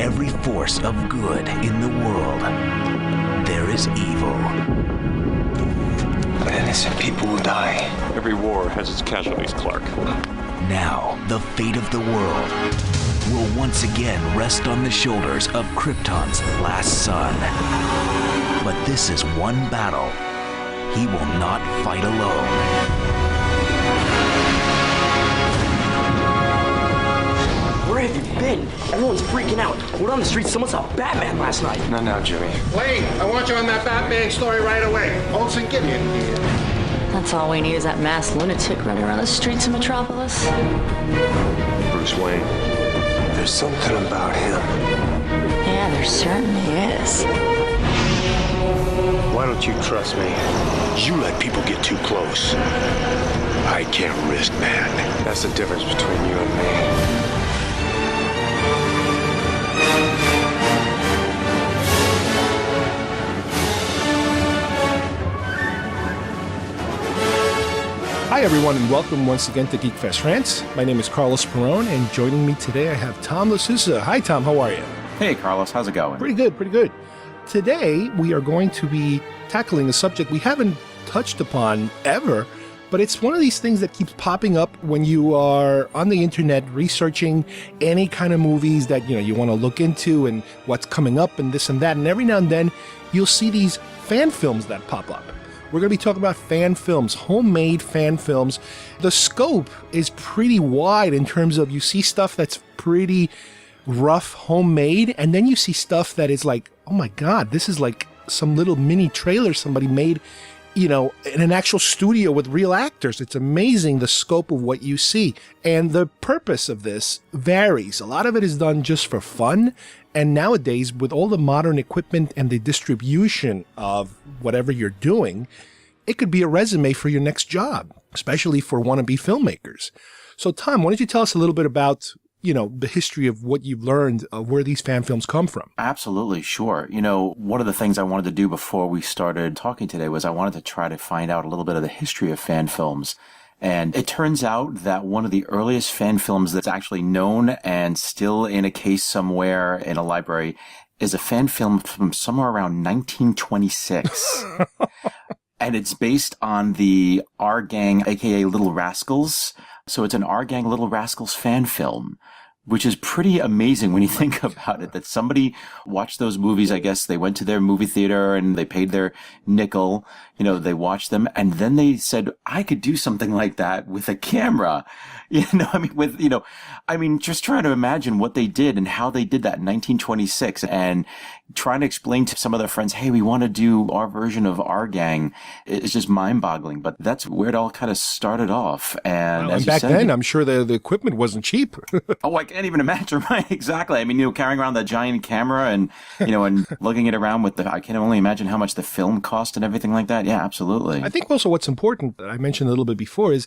every force of good in the world, there is evil. Innocent people will die. Every war has its casualties, Clark. Now, the fate of the world will once again rest on the shoulders of Krypton's last son. But this is one battle he will not fight alone. Where have you been? Everyone's freaking out. We're on the street. Someone saw Batman last night. Not now, Jimmy. Wait, I want you on that Batman story right away. Olsen, get in here. That's all we need is that masked lunatic running around the streets of Metropolis. Bruce Wayne. There's something about him. Yeah, there certainly is. Why don't you trust me? You let people get too close. I can't risk that. That's the difference between you and me. Hi, everyone, and welcome once again to Geekfest Rants. My name is Carlos Perone, and joining me today I have Tom LaSousa. Hi, Tom. How are you? Hey, Carlos. How's it going? Pretty good, pretty good. Today, we are going to be tackling a subject we haven't touched upon ever, but it's one of these things that keeps popping up when you are on the internet researching any kind of movies that, you want to look into and what's coming up and this and that. And every now and then, you'll see these fan films that pop up. We're going to be talking about fan films, homemade fan films. The scope is pretty wide in terms of you see stuff that's pretty rough, homemade, and then you see stuff that is like, oh my God, this is like some little mini trailer somebody made, in an actual studio with real actors. It's amazing the scope of what you see. And the purpose of this varies. A lot of it is done just for fun. And nowadays, with all the modern equipment and the distribution of whatever you're doing, it could be a resume for your next job, especially for wannabe filmmakers. So, Tom, why don't you tell us a little bit about, the history of what you've learned of where these fan films come from? Absolutely, sure. One of the things I wanted to do before we started talking today was I wanted to try to find out a little bit of the history of fan films. And it turns out that one of the earliest fan films that's actually known and still in a case somewhere in a library is a fan film from somewhere around 1926. And it's based on the Our Gang, aka Little Rascals. So it's an Our Gang Little Rascals fan film, which is pretty amazing when you think about it, that somebody watched those movies. I guess they went to their movie theater and they paid their nickel, they watched them, and then they said, I could do something like that with a camera. Just trying to imagine what they did and how they did that in 1926 and trying to explain to some of their friends, hey, we want to do our version of Our Gang. It's just mind-boggling, but that's where it all kind of started off. And, and back then, I'm sure the equipment wasn't cheap. Oh, I can't even imagine, right? Exactly. Carrying around that giant camera and, and lugging it around with I can only imagine how much the film cost and everything like that. Yeah, absolutely. I think also what's important, that I mentioned a little bit before, is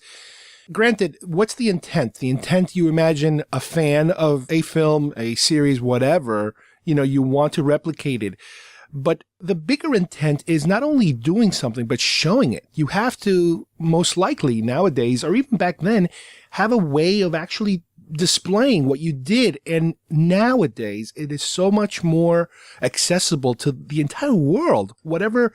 granted, what's the intent? The intent, you imagine a fan of a film, a series, whatever, you want to replicate it. But the bigger intent is not only doing something, but showing it. You have to, most likely nowadays, or even back then, have a way of actually displaying what you did. And nowadays, it is so much more accessible to the entire world. Whether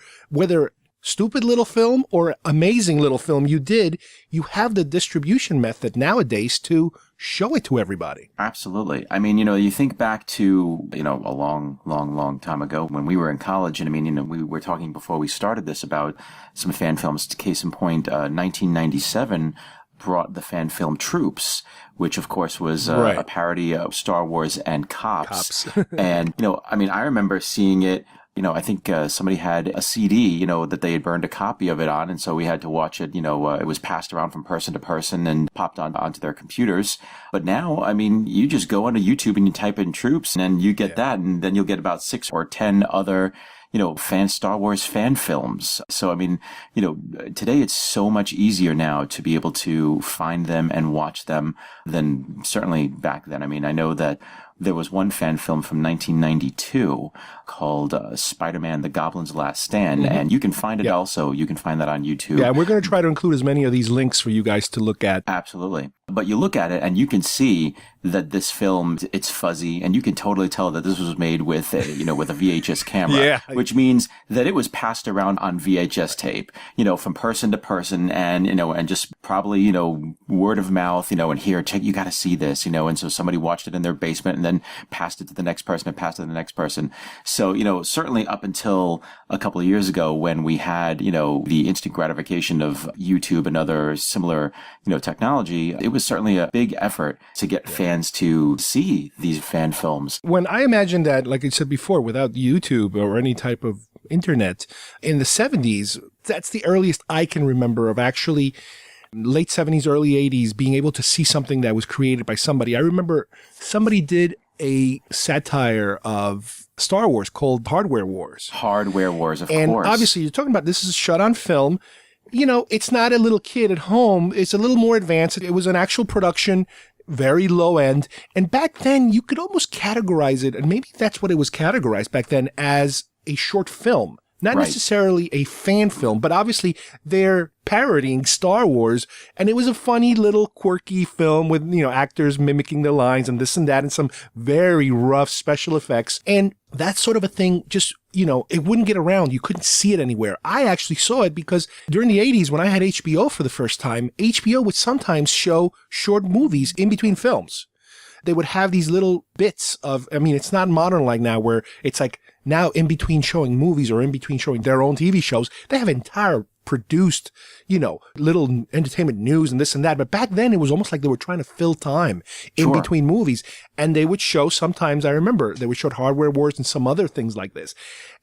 stupid little film or amazing little film you did, you have the distribution method nowadays to show it to everybody. Absolutely. You think back to, a long time ago when we were in college, and we were talking before we started this about some fan films. Case in point, 1997 brought the fan film Troops, which of course was a parody of Star Wars and Cops. And, I remember seeing it. I think somebody had a CD, that they had burned a copy of it on, and so we had to watch it. It was passed around from person to person and popped onto their computers. But now, you just go onto YouTube and you type in Troops, and then you get that, and then you'll get about 6 or 10 other Star Wars fan films. So, today it's so much easier now to be able to find them and watch them than certainly back then. I know that there was one fan film from 1992 called Spider-Man: The Goblin's Last Stand, and you can find it also. You can find that on YouTube. Yeah, we're going to try to include as many of these links for you guys to look at. Absolutely. But you look at it and you can see that this film, it's fuzzy, and you can totally tell that this was made with a, with a VHS camera, which means that it was passed around on VHS tape, from person to person, and, and just probably, word of mouth, and here, check, you got to see this, and so somebody watched it in their basement and then passed it to the next person and passed it to the next person. So, certainly up until a couple of years ago when we had, the instant gratification of YouTube and other similar, technology, it was certainly a big effort to get fans to see these fan films. When I imagine that, like I said before, without YouTube or any type of internet, in the 70s, that's the earliest I can remember of actually late 70s, early 80s, being able to see something that was created by somebody. I remember somebody did a satire of Star Wars called Hardware Wars. Hardware Wars, of course. And obviously, you're talking about this is shot on film. It's not a little kid at home. It's a little more advanced. It was an actual production, very low end. And back then, you could almost categorize it, and maybe that's what it was categorized back then, as a short film. Not necessarily a fan film, but obviously they're parodying Star Wars, and it was a funny little quirky film with, actors mimicking their lines and this and that and some very rough special effects. And that sort of a thing just, it wouldn't get around. You couldn't see it anywhere. I actually saw it because during the 80s when I had HBO for the first time, HBO would sometimes show short movies in between films. They would have these little bits of, it's not modern like now where it's like now in between showing movies or in between showing their own TV shows, they have entire produced, little entertainment news and this and that. But back then it was almost like they were trying to fill time in between movies. And they would show sometimes, I remember, they would show Hardware Wars and some other things like this.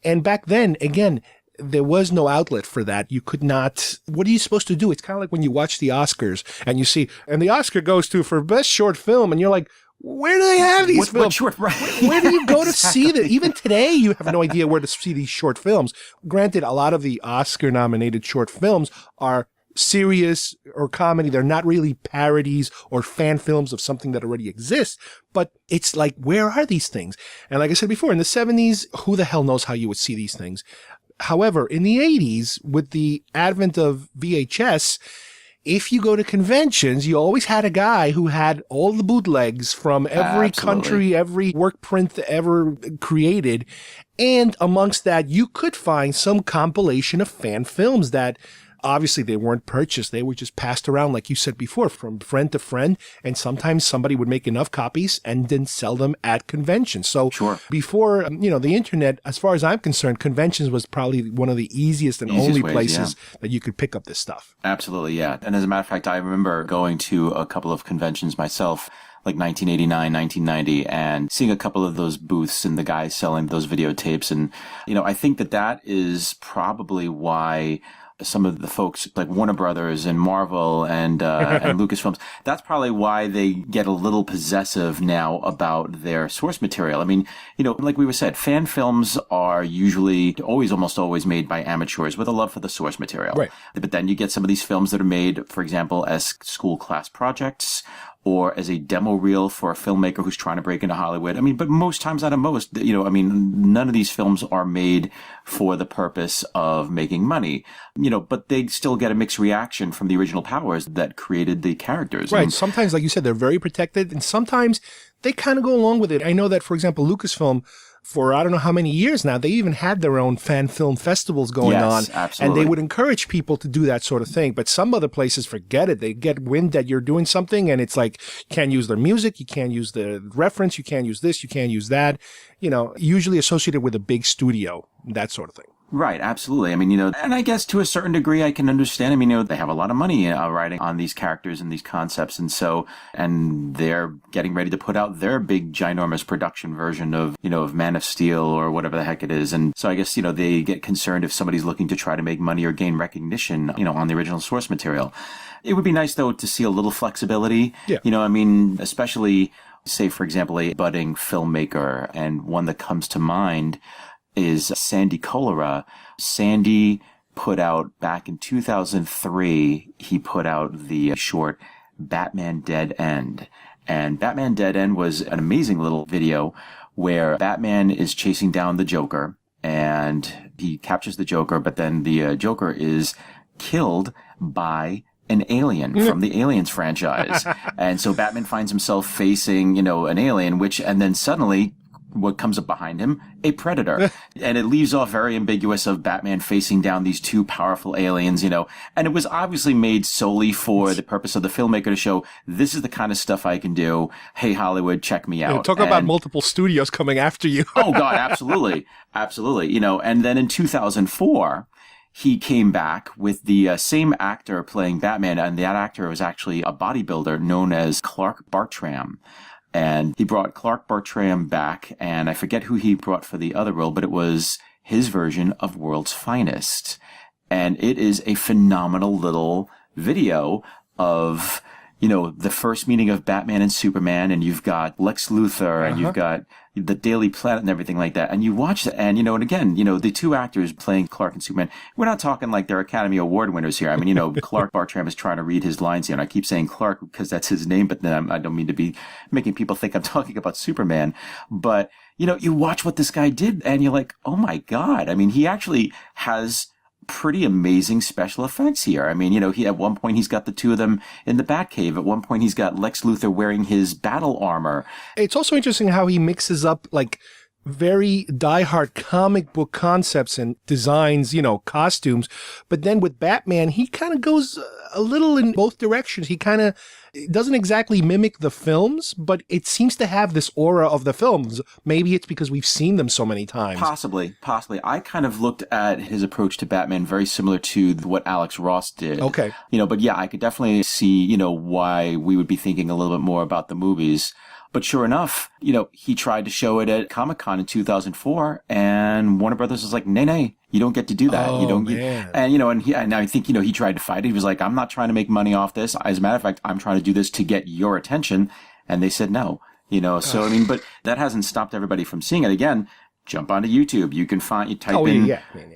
And back then, again, there was no outlet for that. You could not, what are you supposed to do? It's kind of like when you watch the Oscars and you see, and the Oscar goes to for best short film, and you're like, where do they have these films? Where do you go to see them? Even today, you have no idea where to see these short films. Granted, a lot of the Oscar-nominated short films are serious or comedy. They're not really parodies or fan films of something that already exists. But it's like, where are these things? And like I said before, in the 70s, who the hell knows how you would see these things? However, in the 80s, with the advent of VHS, if you go to conventions, you always had a guy who had all the bootlegs from every country, every work print ever created. And amongst that, you could find some compilation of fan films that obviously they weren't purchased. They were just passed around, like you said before, from friend to friend. And sometimes somebody would make enough copies and then sell them at conventions. So before, the internet, as far as I'm concerned, conventions was probably one of the easiest and only places that you could pick up this stuff. Absolutely, yeah. And as a matter of fact, I remember going to a couple of conventions myself, like 1989, 1990, and seeing a couple of those booths and the guys selling those videotapes. And, I think that is probably why some of the folks like Warner Brothers and Marvel and Lucasfilms, that's probably why they get a little possessive now about their source material. Like we were said, fan films are usually almost always made by amateurs with a love for the source material. Right. But then you get some of these films that are made, for example, as school class projects or as a demo reel for a filmmaker who's trying to break into Hollywood. But most times out of most, none of these films are made for the purpose of making money, but they still get a mixed reaction from the original powers that created the characters. Right. Sometimes, like you said, they're very protected, and sometimes they kind of go along with it. I know that, for example, Lucasfilm, for I don't know how many years now, they even had their own fan film festivals going on. Absolutely. And they would encourage people to do that sort of thing. But some other places, forget it. They get wind that you're doing something and it's like, you can't use their music, you can't use the reference, you can't use this, you can't use that. Usually associated with a big studio, that sort of thing. Right, absolutely. And I guess to a certain degree I can understand. They have a lot of money writing on these characters and these concepts. And they're getting ready to put out their big, ginormous production version of Man of Steel or whatever the heck it is. And so I guess, they get concerned if somebody's looking to try to make money or gain recognition, on the original source material. It would be nice, though, to see a little flexibility. Yeah. Especially, say, for example, a budding filmmaker, and one that comes to mind is Sandy Kolera. Sandy put out back in 2003, he put out the short Batman Dead End. And Batman Dead End was an amazing little video where Batman is chasing down the Joker, and he captures the Joker, but then the Joker is killed by an alien from the Aliens franchise. And so Batman finds himself facing, an alien, and then suddenly what comes up behind him? A predator. And it leaves off very ambiguous of Batman facing down these two powerful aliens, and it was obviously made solely for the purpose of the filmmaker to show this is the kind of stuff I can do. Hey, Hollywood, check me out. Talk about multiple studios coming after you. Oh, God, absolutely. Absolutely. And then in 2004, he came back with the same actor playing Batman, and that actor was actually a bodybuilder known as Clark Bartram. And he brought Clark Bartram back, and I forget who he brought for the other role, but it was his version of World's Finest. And it is a phenomenal little video of, the first meeting of Batman and Superman, and you've got Lex Luthor, and you've got the Daily Planet and everything like that. And you watch it, and, and again, the two actors playing Clark and Superman, we're not talking like they're Academy Award winners here. I mean, Clark Bartram is trying to read his lines here, and I keep saying Clark because that's his name, but then I don't mean to be making people think I'm talking about Superman. But, you watch what this guy did, and you're like, oh my God. I mean, he actually has pretty amazing special effects here. I mean, he at one point he's got the two of them in the Batcave. At one point he's got Lex Luthor wearing his battle armor. It's also interesting how he mixes up very diehard comic book concepts and designs, costumes. But then with Batman, he kind of goes a little in both directions. He kind of doesn't exactly mimic the films, but it seems to have this aura of the films. Maybe it's because we've seen them so many times. Possibly. I kind of looked at his approach to Batman very similar to what Alex Ross did. Okay. But yeah, I could definitely see, why we would be thinking a little bit more about the movies. But sure enough, he tried to show it at Comic-Con in 2004, and Warner Brothers was like, nay, you don't get to do that. Oh, you don't man. And I think, he tried to fight it. He was like, I'm not trying to make money off this. As a matter of fact, I'm trying to do this to get your attention. And they said no, so, but that hasn't stopped everybody from seeing it. Again, jump onto YouTube. You can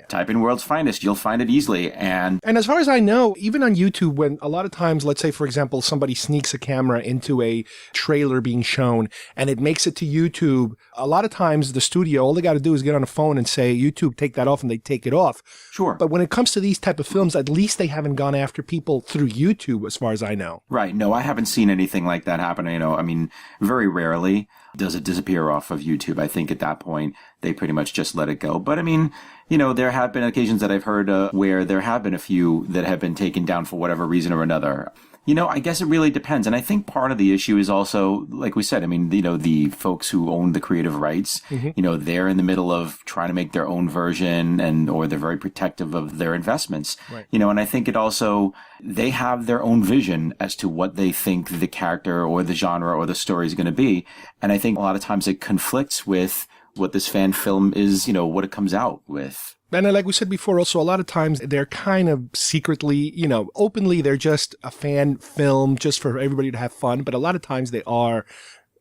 type in World's Finest. You'll find it easily. And as far as I know, even on YouTube, when a lot of times, let's say, for example, somebody sneaks a camera into a trailer being shown and it makes it to YouTube, a lot of times the studio, all they got to do is get on a phone and say, YouTube, take that off, and they take it off. Sure. But when it comes to these type of films, at least they haven't gone after people through YouTube, as far as I know. Right. No, I haven't seen anything like that happen. I mean, very rarely does it disappear off of YouTube. I think at that point, they pretty much just let it go. But I mean, there have been occasions that I've heard where there have been a few that have been taken down for whatever reason or another. I guess it really depends. And I think part of the issue is also, like we said, I mean, the folks who own the creative rights, they're in the middle of trying to make their own version or they're very protective of their investments. Right. And I think it also, they have their own vision as to what they think the character or the genre or the story is going to be. And I think a lot of times it conflicts with what this fan film is, what it comes out with. And like we said before, also, a lot of times they're kind of secretly, openly, they're just a fan film just for everybody to have fun. But a lot of times they are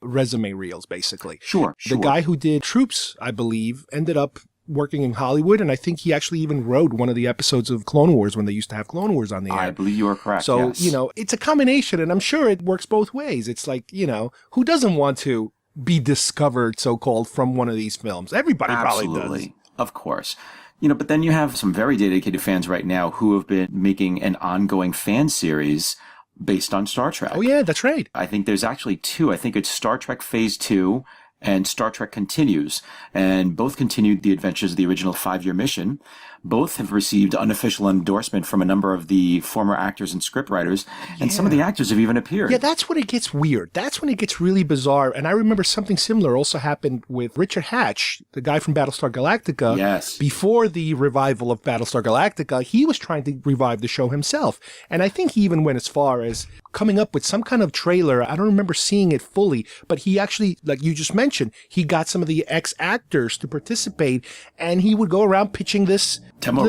resume reels, basically. Sure. The guy who did Troops, I believe, ended up working in Hollywood. And I think he actually even wrote one of the episodes of Clone Wars when they used to have Clone Wars on the air. I believe you are correct. So, yes. It's a combination. And I'm sure it works both ways. It's like, who doesn't want to be discovered, so-called, from one of these films? Everybody probably does. Absolutely. Of course. But then you have some very dedicated fans right now who have been making an ongoing fan series based on Star Trek. Oh, yeah, that's right. I think there's actually two. I think it's Star Trek Phase 2 and Star Trek Continues. And both continued the adventures of the original 5-year mission. Both have received unofficial endorsement from a number of the former actors and scriptwriters. And some of the actors have even appeared. Yeah, that's when it gets weird. That's when it gets really bizarre. And I remember something similar also happened with Richard Hatch, the guy from Battlestar Galactica. Yes. Before the revival of Battlestar Galactica, he was trying to revive the show himself. And I think he even went as far as coming up with some kind of trailer. I don't remember seeing it fully, but he actually, like you just mentioned, he got some of the ex-actors to participate, and he would go around pitching this demo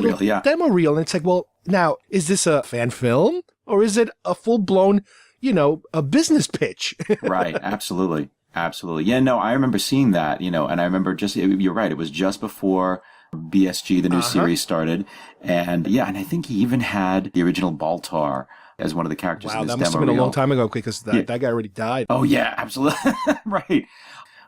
reel. And it's like, well, now, is this a fan film or is it a full-blown, a business pitch? Right. Absolutely. Yeah, no, I remember seeing that, and I remember you're right. It was just before BSG, the new series, started. And yeah, and I think he even had the original Baltar as one of the characters in Wow, this that demo must have been a reel. long time ago because that guy already died. Oh, yeah, absolutely. Right.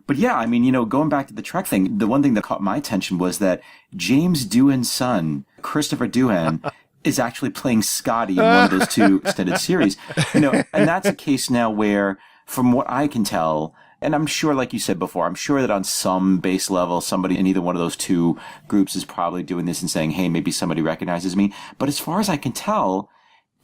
But yeah, I mean, going back to the Trek thing, the one thing that caught my attention was that James Doohan's son, Christopher Doohan, is actually playing Scotty in one of those two extended series. And that's a case now where, from what I can tell, and I'm sure, like you said before, I'm sure that on some base level, somebody in either one of those two groups is probably doing this and saying, hey, maybe somebody recognizes me. But as far as I can tell,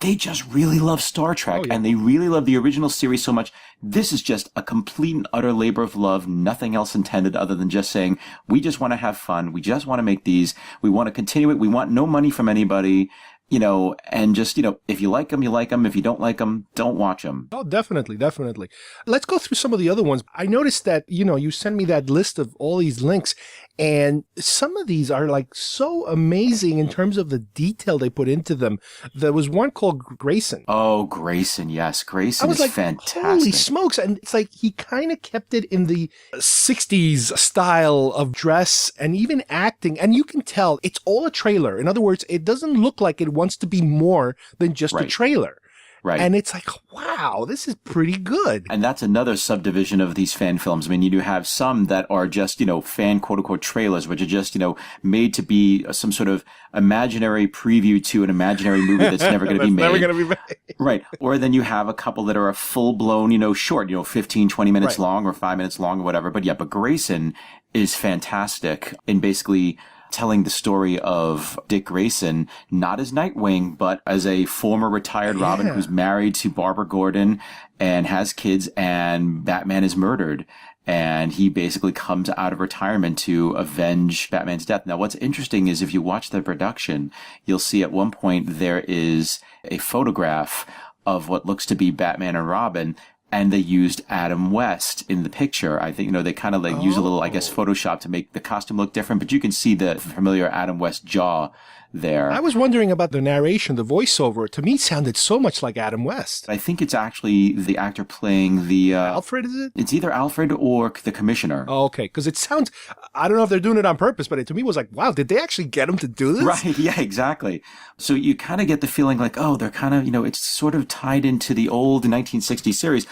they just really love Star Trek, and they really love the original series so much. This is just a complete and utter labor of love, nothing else intended other than just saying, we just want to have fun. We just want to make these. We want to continue it. We want no money from anybody. And just, if you like them, you like them. If you don't like them, don't watch them. Oh, definitely, definitely. Let's go through some of the other ones. I noticed that, you sent me that list of all these links, and some of these are like so amazing in terms of the detail they put into them. There was one called Grayson. Oh, Grayson, yes. Grayson is fantastic. Holy smokes. And it's like he kind of kept it in the 60s style of dress and even acting. And you can tell it's all a trailer. In other words, it doesn't look like it wants to be more than just a trailer. Right. And it's like, wow, this is pretty good. And that's another subdivision of these fan films. I mean, you do have some that are just, fan quote unquote trailers, which are just, made to be some sort of imaginary preview to an imaginary movie that's never going to be made. Never going to be made. Right. Or then you have a couple that are a full blown, short, 15, 20 minutes long or 5 minutes long or whatever. But Grayson is fantastic in basically telling the story of Dick Grayson, not as Nightwing, but as a former retired Robin who's married to Barbara Gordon and has kids, and Batman is murdered. And he basically comes out of retirement to avenge Batman's death. Now, what's interesting is if you watch the production, you'll see at one point there is a photograph of what looks to be Batman and Robin, and they used Adam West in the picture. I think, they kind of use a little, Photoshop to make the costume look different, but you can see the familiar Adam West jaw there. I was wondering about the narration, the voiceover. To me, it sounded so much like Adam West. I think it's actually the actor playing the... Alfred, is it? It's either Alfred or the Commissioner. Oh, okay. Because it sounds... I don't know if they're doing it on purpose, but it to me was like, wow, did they actually get him to do this? Right, yeah, exactly. So you kind of get the feeling like, oh, they're kind of, it's sort of tied into the old 1960s series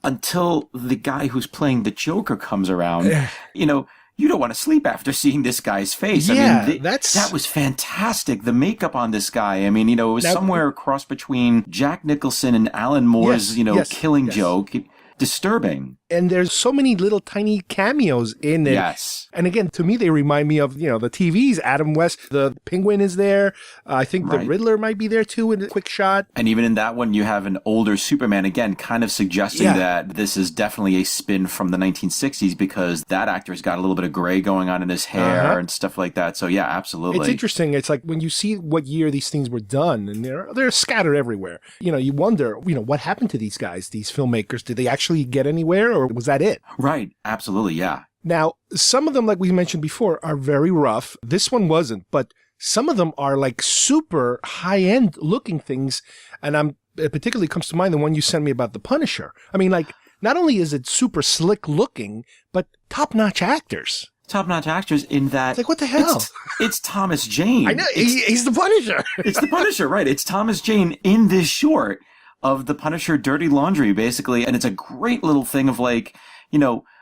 until the guy who's playing the Joker comes around, you don't want to sleep after seeing this guy's face. Yeah, I mean, that was fantastic. The makeup on this guy, I mean, it was somewhere across between Jack Nicholson and Alan Moore's, Killing Joke. Disturbing. And there's so many little tiny cameos in it. Yes. And again, to me, they remind me of, the TVs. Adam West, the Penguin is there. I think the Riddler might be there too in a quick shot. And even in that one, you have an older Superman, again, kind of suggesting that this is definitely a spin from the 1960s because that actor's got a little bit of gray going on in his hair and stuff like that. So yeah, absolutely. It's interesting. It's like when you see what year these things were done, and they're scattered everywhere. You wonder, what happened to these guys, these filmmakers? Did they actually get anywhere, or was that it? Right. Absolutely. Yeah. Now, some of them, like we mentioned before, are very rough. This one wasn't, but some of them are like super high-end looking things. And it particularly comes to mind the one you sent me about the Punisher. I mean, like, not only is it super slick looking, but top-notch actors. Top-notch actors in that... It's like, what the hell? It's Thomas Jane. I know. He's the Punisher. It's the Punisher, right. It's Thomas Jane in this short of the Punisher Dirty Laundry, basically. And it's a great little thing of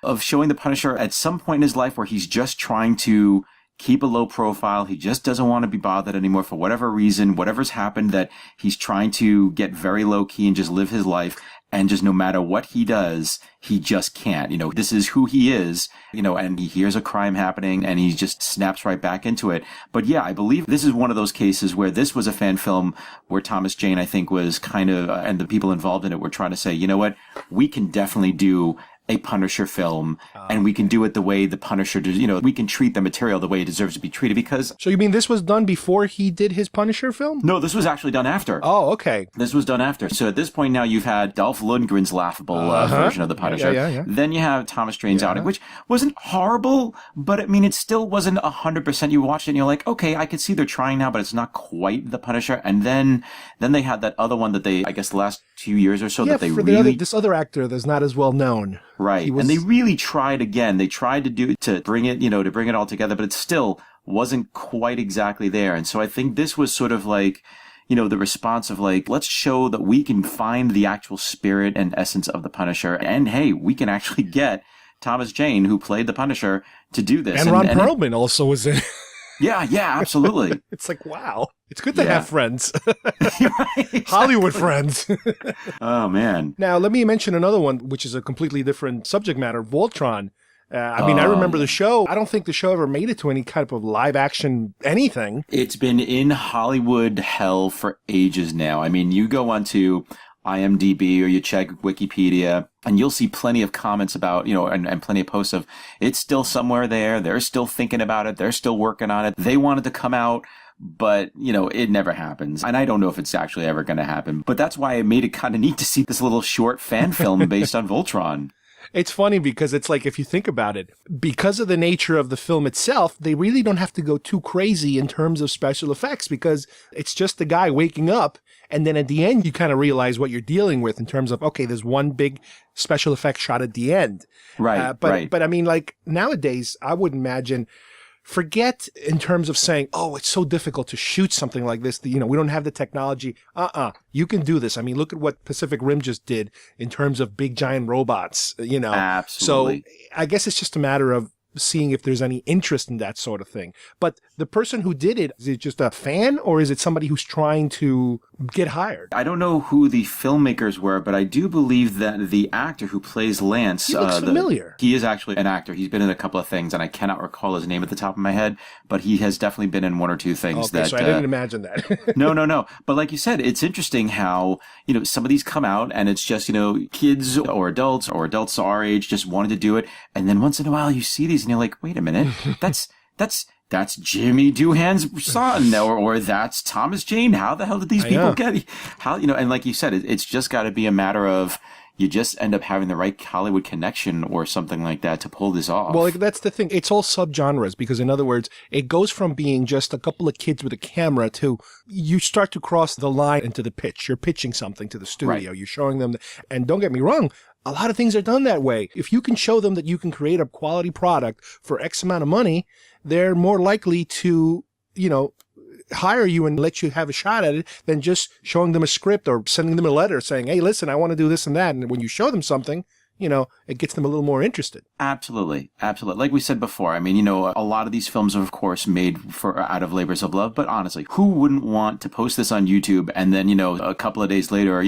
of showing the Punisher at some point in his life where he's just trying to keep a low profile. He just doesn't want to be bothered anymore for whatever reason, whatever's happened, that he's trying to get very low key and just live his life. And just no matter what he does, he just can't. This is who he is, and he hears a crime happening and he just snaps right back into it. But yeah, I believe this is one of those cases where this was a fan film where Thomas Jane, I think, was kind of, and the people involved in it were trying to say, you know what, we can definitely do a Punisher film, and we can do it the way the Punisher does. We can treat the material the way it deserves to be treated because... So you mean this was done before he did his Punisher film? No, this was actually done after. Oh, okay. This was done after. So at this point now you've had Dolph Lundgren's laughable version of the Punisher. Yeah. Then you have Thomas Jane's outing, which wasn't horrible, but I mean, it still wasn't 100%. You watched it and you're like, okay, I can see they're trying now, but it's not quite the Punisher. And then they had that other one that they, I guess the last 2 years or so that they really... this other actor that's not as well known. Right. And they really tried again. They tried to bring it, to bring it all together, but it still wasn't quite exactly there. And so I think this was sort of like, the response of like, let's show that we can find the actual spirit and essence of the Punisher. And hey, we can actually get Thomas Jane, who played the Punisher, to do this. And Ron Perlman also was in. Yeah, absolutely. It's like, wow. It's good to have friends. Right, Hollywood friends. Oh, man. Now, let me mention another one, which is a completely different subject matter, Voltron. I remember the show. I don't think the show ever made it to any kind of live action anything. It's been in Hollywood hell for ages now. I mean, you go onto IMDb or you check Wikipedia and you'll see plenty of comments about, and plenty of posts of it's still somewhere there. They're still thinking about it. They're still working on it. They wanted to come out, but, it never happens. And I don't know if it's actually ever going to happen. But that's why it made it kind of neat to see this little short fan film based on Voltron. It's funny because it's like, if you think about it, because of the nature of the film itself, they really don't have to go too crazy in terms of special effects because it's just the guy waking up. And then at the end, you kind of realize what you're dealing with in terms of, okay, there's one big special effect shot at the end. Right. But I mean, like nowadays, I would imagine, forget in terms of saying, oh, it's so difficult to shoot something like this. We don't have the technology. You can do this. I mean, look at what Pacific Rim just did in terms of big giant robots, Absolutely. So I guess it's just a matter of seeing if there's any interest in that sort of thing. But the person who did it, is it just a fan or is it somebody who's trying to get hired? I don't know who the filmmakers were, but I do believe that the actor who plays Lance... He looks familiar. He is actually an actor. He's been in a couple of things, and I cannot recall his name at the top of my head, but he has definitely been in one or two things. Okay, so I didn't imagine that. No. But like you said, it's interesting how, some of these come out, and it's just, kids or adults our age just wanted to do it, and then once in a while you see these, and you're like, wait a minute, that's Jimmy Doohan's son, or that's Thomas Jane. How the hell did these people get? And like you said, it's just got to be a matter of you just end up having the right Hollywood connection or something like that to pull this off. Well, that's the thing. It's all subgenres because, in other words, it goes from being just a couple of kids with a camera to you start to cross the line into the pitch. You're pitching something to the studio. Right. You're showing them, and don't get me wrong, a lot of things are done that way. If you can show them that you can create a quality product for X amount of money, they're more likely to, hire you and let you have a shot at it than just showing them a script or sending them a letter saying, hey, listen, I want to do this and that. And when you show them something, it gets them a little more interested. Absolutely. Like we said before, I mean, a lot of these films are, of course, made out of labors of love. But honestly, who wouldn't want to post this on YouTube and then, a couple of days later,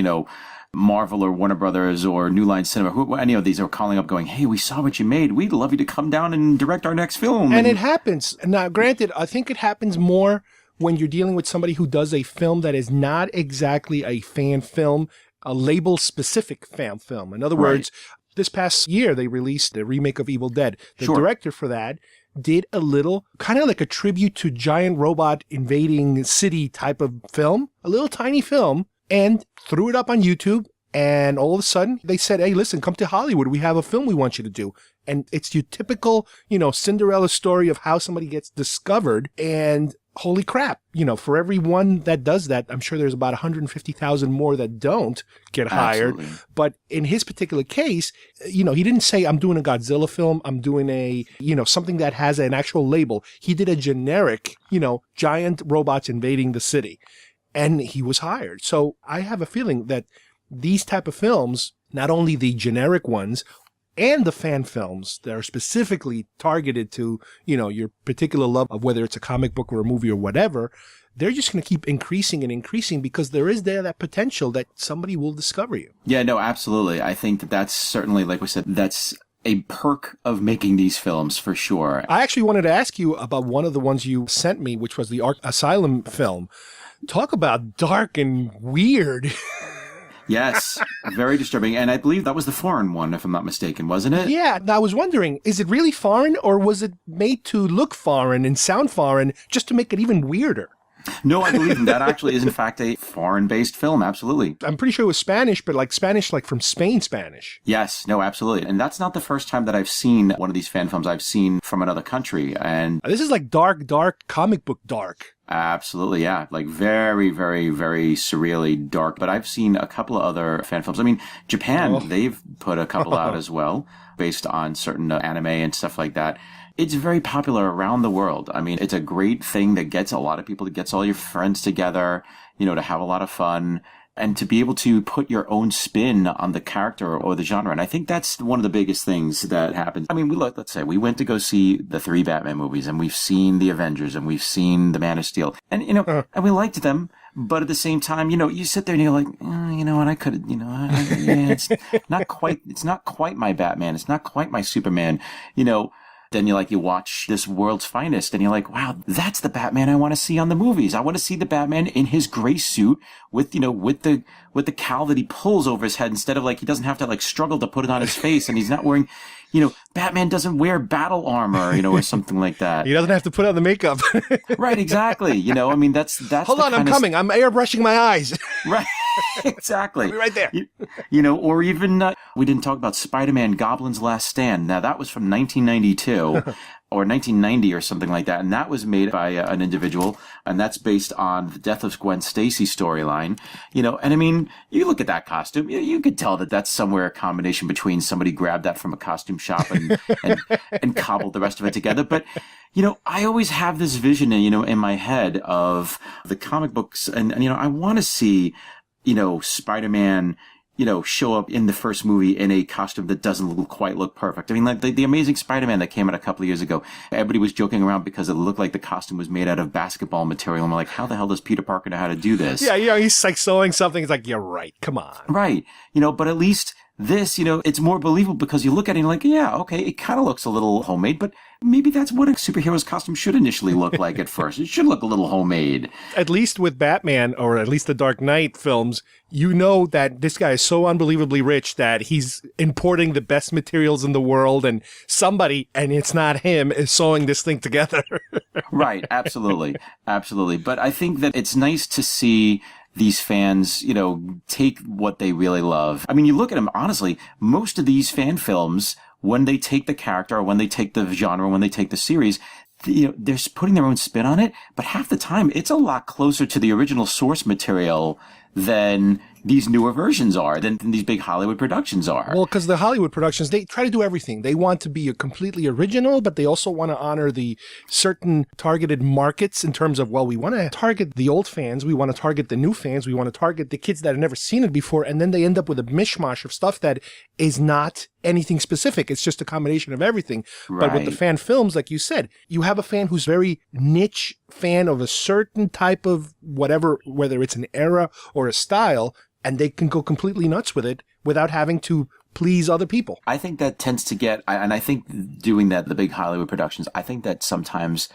Marvel or Warner Brothers or New Line Cinema, any of these are calling up going, hey, we saw what you made. We'd love you to come down and direct our next film. And it happens. Now, granted, I think it happens more when you're dealing with somebody who does a film that is not exactly a fan film, a label-specific fan film. In other words, this past year, they released the remake of Evil Dead. The director for that did a little, kind of like a tribute to giant robot invading city type of film, a little tiny film, and threw it up on YouTube. And all of a sudden, they said, hey, listen, come to Hollywood. We have a film we want you to do. And it's your typical, Cinderella story of how somebody gets discovered. And holy crap, for every one that does that, I'm sure there's about 150,000 more that don't get hired. Absolutely. But in his particular case, he didn't say, I'm doing a Godzilla film. I'm doing a, something that has an actual label. He did a generic, giant robots invading the city. And he was hired. So I have a feeling that these type of films, not only the generic ones and the fan films that are specifically targeted to, your particular love of whether it's a comic book or a movie or whatever, they're just going to keep increasing and increasing because there is that potential that somebody will discover you. Yeah, no, absolutely. I think that's certainly, like we said, that's a perk of making these films for sure. I actually wanted to ask you about one of the ones you sent me, which was the Asylum film. Talk about dark and weird. Yes, very disturbing. And I believe that was the foreign one, if I'm not mistaken, wasn't it? Yeah. Now, I was wondering, is it really foreign or was it made to look foreign and sound foreign just to make it even weirder? No, I believe that actually is, in fact, a foreign-based film. Absolutely. I'm pretty sure it was Spanish, but like Spanish, like from Spain Spanish. Yes, no, absolutely. And that's not the first time that I've seen one of these fan films I've seen from another country. And this is like dark, comic book dark. Absolutely, yeah. Like very, very, very surreally dark. But I've seen a couple of other fan films. I mean, Japan, they've put a couple out as well, based on certain anime and stuff like that. It's very popular around the world. I mean, it's a great thing that gets a lot of people, that gets all your friends together, to have a lot of fun and to be able to put your own spin on the character or the genre. And I think that's one of the biggest things that happens. I mean, let's say we went to go see the 3 Batman movies, and we've seen the Avengers, and we've seen the Man of Steel, and, and we liked them. But at the same time, you sit there and you're like, you know what, I could, it's not quite my Batman. It's not quite my Superman, Then you watch This World's Finest and you're like, wow, that's the Batman I want to see on the movies. I want to see the Batman in his gray suit with the cowl that he pulls over his head, instead of he doesn't have to struggle to put it on his face, and he's not wearing, Batman doesn't wear battle armor, or something like that. He doesn't have to put on the makeup. Right, exactly. I mean, that's Hold on, I'm coming. I'm airbrushing my eyes. Right. Exactly. I'll be right there. Or even, we didn't talk about Spider-Man Goblin's Last Stand. Now, that was from 1992 or 1990 or something like that. And that was made by an individual. And that's based on the death of Gwen Stacy storyline. And I mean, you look at that costume, you could tell that that's somewhere a combination between somebody grabbed that from a costume shop and cobbled the rest of it together. But, I always have this vision, in my head of the comic books. And I want to see, Spider-Man, show up in the first movie in a costume that doesn't quite look perfect. I mean, like the Amazing Spider-Man that came out a couple of years ago, everybody was joking around because it looked like the costume was made out of basketball material. And we're like, how the hell does Peter Parker know how to do this? Yeah, he's sewing something. It's like, you're right. Come on. Right. But at least this, it's more believable because you look at it and you're like, yeah, okay, it kind of looks a little homemade, but maybe that's what a superhero's costume should initially look like at first. It should look a little homemade. At least with Batman, or at least the Dark Knight films, that this guy is so unbelievably rich that he's importing the best materials in the world, and somebody, and it's not him, is sewing this thing together. Right. Absolutely. Absolutely. But I think that it's nice to see these fans, take what they really love. I mean, you look at them, honestly, most of these fan films, when they take the character, or when they take the genre, when they take the series, they're putting their own spin on it. But half the time, it's a lot closer to the original source material than these newer versions are, than these big Hollywood productions are. Well, because the Hollywood productions, they try to do everything. They want to be completely original, but they also want to honor the certain targeted markets in terms of, well, we want to target the old fans, we want to target the new fans, we want to target the kids that have never seen it before, and then they end up with a mishmash of stuff that is not anything specific. It's just a combination of everything. Right. But with the fan films, like you said, you have a fan who's very niche fan of a certain type of whatever, whether it's an era or a style, and they can go completely nuts with it without having to please other people. I think that tends to get, and I think doing that, the big Hollywood productions, I think that sometimes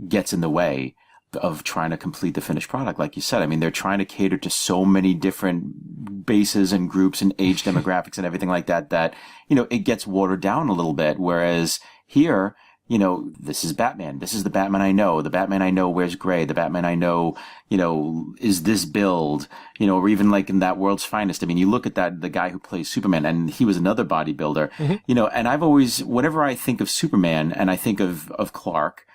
gets in the way of trying to complete the finished product. Like you said, I mean, they're trying to cater to so many different bases and groups and age demographics and everything like that, it gets watered down a little bit. Whereas here, this is Batman. This is the Batman I know. The Batman I know wears gray. The Batman I know, is this build, or even like in That World's Finest. I mean, you look at the guy who plays Superman, and he was another bodybuilder, and I've always, whenever I think of Superman and I think of Clark,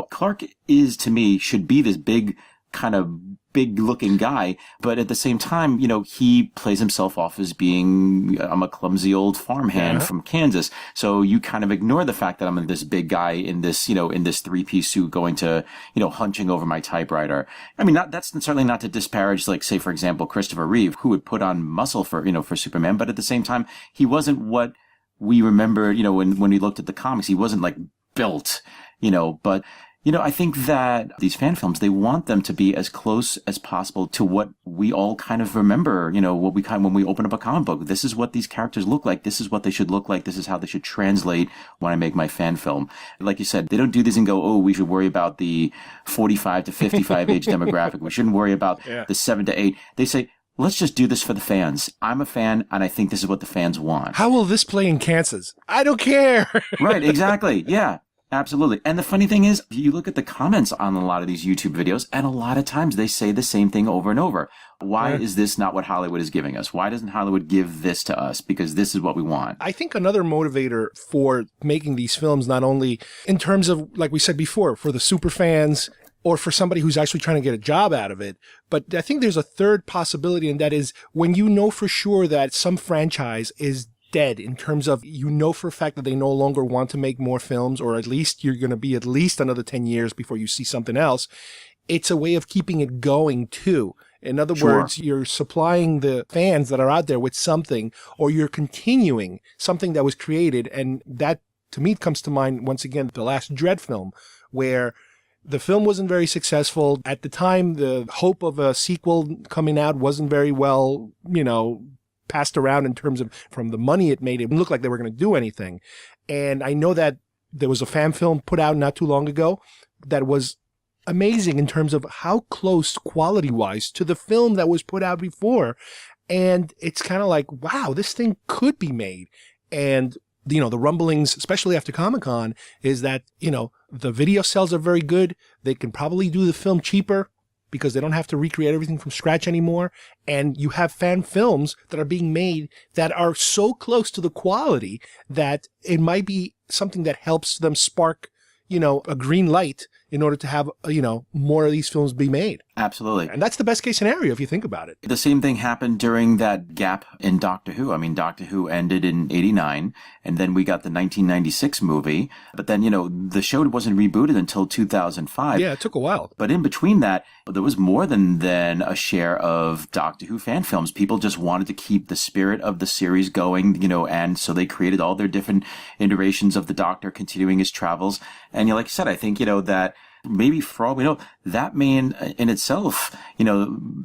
Clark to me, should be this big, kind of big looking guy, but at the same time, he plays himself off as being, I'm a clumsy old farmhand from Kansas. So you kind of ignore the fact that I'm this big guy in this, in this 3-piece suit going to, hunching over my typewriter. I mean, that's certainly not to disparage, like, say, for example, Christopher Reeve, who would put on muscle for Superman, but at the same time, he wasn't what we remember, when we looked at the comics. He wasn't like built, but I think that these fan films, they want them to be as close as possible to what we all kind of remember, when we open up a comic book. This is what these characters look like. This is what they should look like. This is how they should translate when I make my fan film. Like you said, they don't do this and go, oh, we should worry about the 45 to 55 age demographic. We shouldn't worry about the 7 to 8. They say, let's just do this for the fans. I'm a fan, and I think this is what the fans want. How will this play in Kansas? I don't care. Right, exactly. Yeah. Absolutely. And the funny thing is, you look at the comments on a lot of these YouTube videos, and a lot of times they say the same thing over and over. Why is this not what Hollywood is giving us? Why doesn't Hollywood give this to us? Because this is what we want. I think another motivator for making these films, not only in terms of, like we said before, for the super fans or for somebody who's actually trying to get a job out of it, but I think there's a third possibility, and that is when you know for sure that some franchise is dead in terms of for a fact that they no longer want to make more films, or at least you're going to be at least another 10 years before you see something else. It's a way of keeping it going too. In other words, you're supplying the fans that are out there with something, or you're continuing something that was created. And that, to me, comes to mind, once again, the last Dredd film, where the film wasn't very successful. At the time, the hope of a sequel coming out wasn't very well, passed around in terms of from the money it made. It didn't look like they were going to do anything. And I know that there was a fan film put out not too long ago that was amazing in terms of how close quality-wise to the film that was put out before. And it's kind of like, wow, this thing could be made. And, the rumblings, especially after Comic-Con, is that, the video sales are very good. They can probably do the film cheaper because they don't have to recreate everything from scratch anymore. And you have fan films that are being made that are so close to the quality that it might be something that helps them spark, a green light in order to have, more of these films be made. Absolutely. And that's the best case scenario if you think about it. The same thing happened during that gap in Doctor Who. I mean, Doctor Who ended in 89, and then we got the 1996 movie. But then, the show wasn't rebooted until 2005. Yeah, it took a while. But in between that, there was more than a share of Doctor Who fan films. People just wanted to keep the spirit of the series going, and so they created all their different iterations of the Doctor continuing his travels. And, like you said, I think, that maybe for all we know, that may in itself,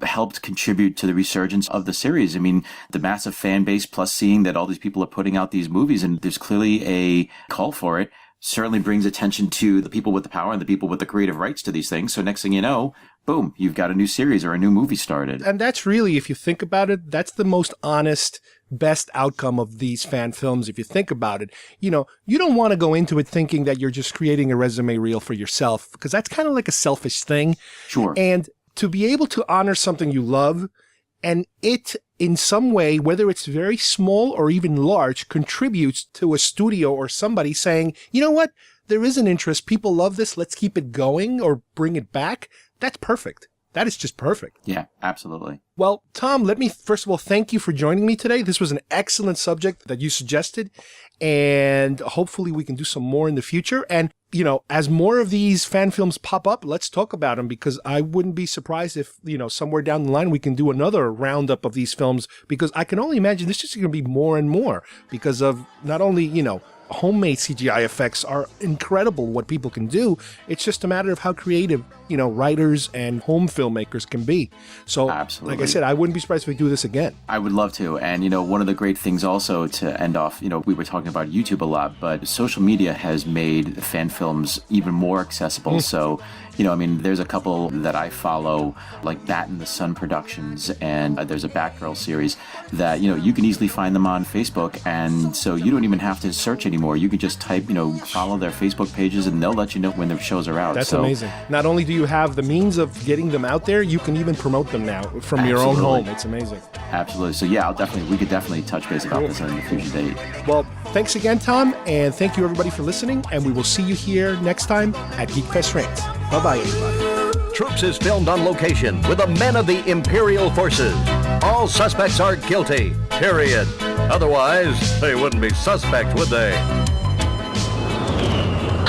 helped contribute to the resurgence of the series. I mean, the massive fan base plus seeing that all these people are putting out these movies and there's clearly a call for it certainly brings attention to the people with the power and the people with the creative rights to these things. So next thing you know, boom, you've got a new series or a new movie started. And that's really, if you think about it, that's the most honest, best outcome of these fan films. If you think about it, you don't want to go into it thinking that you're just creating a resume reel for yourself, because that's kind of like a selfish thing. Sure. And to be able to honor something you love, and it in some way, whether it's very small or even large, contributes to a studio or somebody saying, you know what, there is an interest, people love this, let's keep it going or bring it back. That's perfect. That is just perfect. Yeah, absolutely. Well, Tom, let me first of all thank you for joining me today. This was an excellent subject that you suggested, and hopefully we can do some more in the future. And, as more of these fan films pop up, let's talk about them, because I wouldn't be surprised if, somewhere down the line we can do another roundup of these films, because I can only imagine this is going to be more and more because of not only, homemade CGI effects are incredible what people can do. It's just a matter of how creative, writers and home filmmakers can be. So, absolutely. Like I said, I wouldn't be surprised if we do this again. I would love to. And, one of the great things also to end off, we were talking about YouTube a lot, but social media has made fan films even more accessible. So, there's a couple that I follow, like Bat in the Sun Productions, and there's a Batgirl series that, you can easily find them on Facebook. And so you don't even have to search anymore. You can just type, follow their Facebook pages and they'll let you know when their shows are out. That's amazing. Not only do you have the means of getting them out there, you can even promote them now from your own home. It's amazing. Absolutely. So yeah, we could definitely touch base about this on a future date. Well, thanks again, Tom, and thank you everybody for listening, and we will see you here next time at Geekfest Rants. Bye-bye, everybody. Troops is filmed on location with the men of the Imperial Forces. All suspects are guilty, period. Otherwise, they wouldn't be suspect, would they?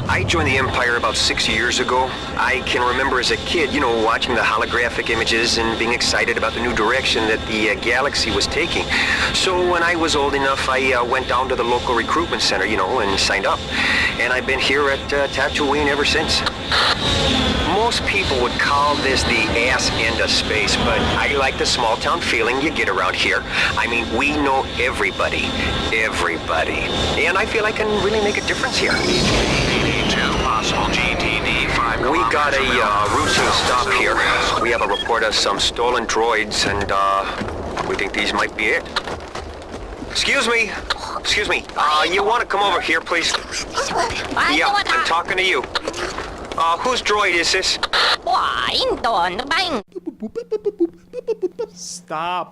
I joined the Empire about 6 years ago. I can remember as a kid, watching the holographic images and being excited about the new direction that the galaxy was taking. So when I was old enough, I went down to the local recruitment center, and signed up. And I've been here at Tatooine ever since. Most people would call this the ass end of space, but I like the small town feeling you get around here. I mean, we know everybody. And I feel I can really make a difference here. We got a routine stop here. We have a report of some stolen droids, and we think these might be it. Excuse me. You want to come over here, please? Yeah, I'm talking to you. Whose droid is this? Stop.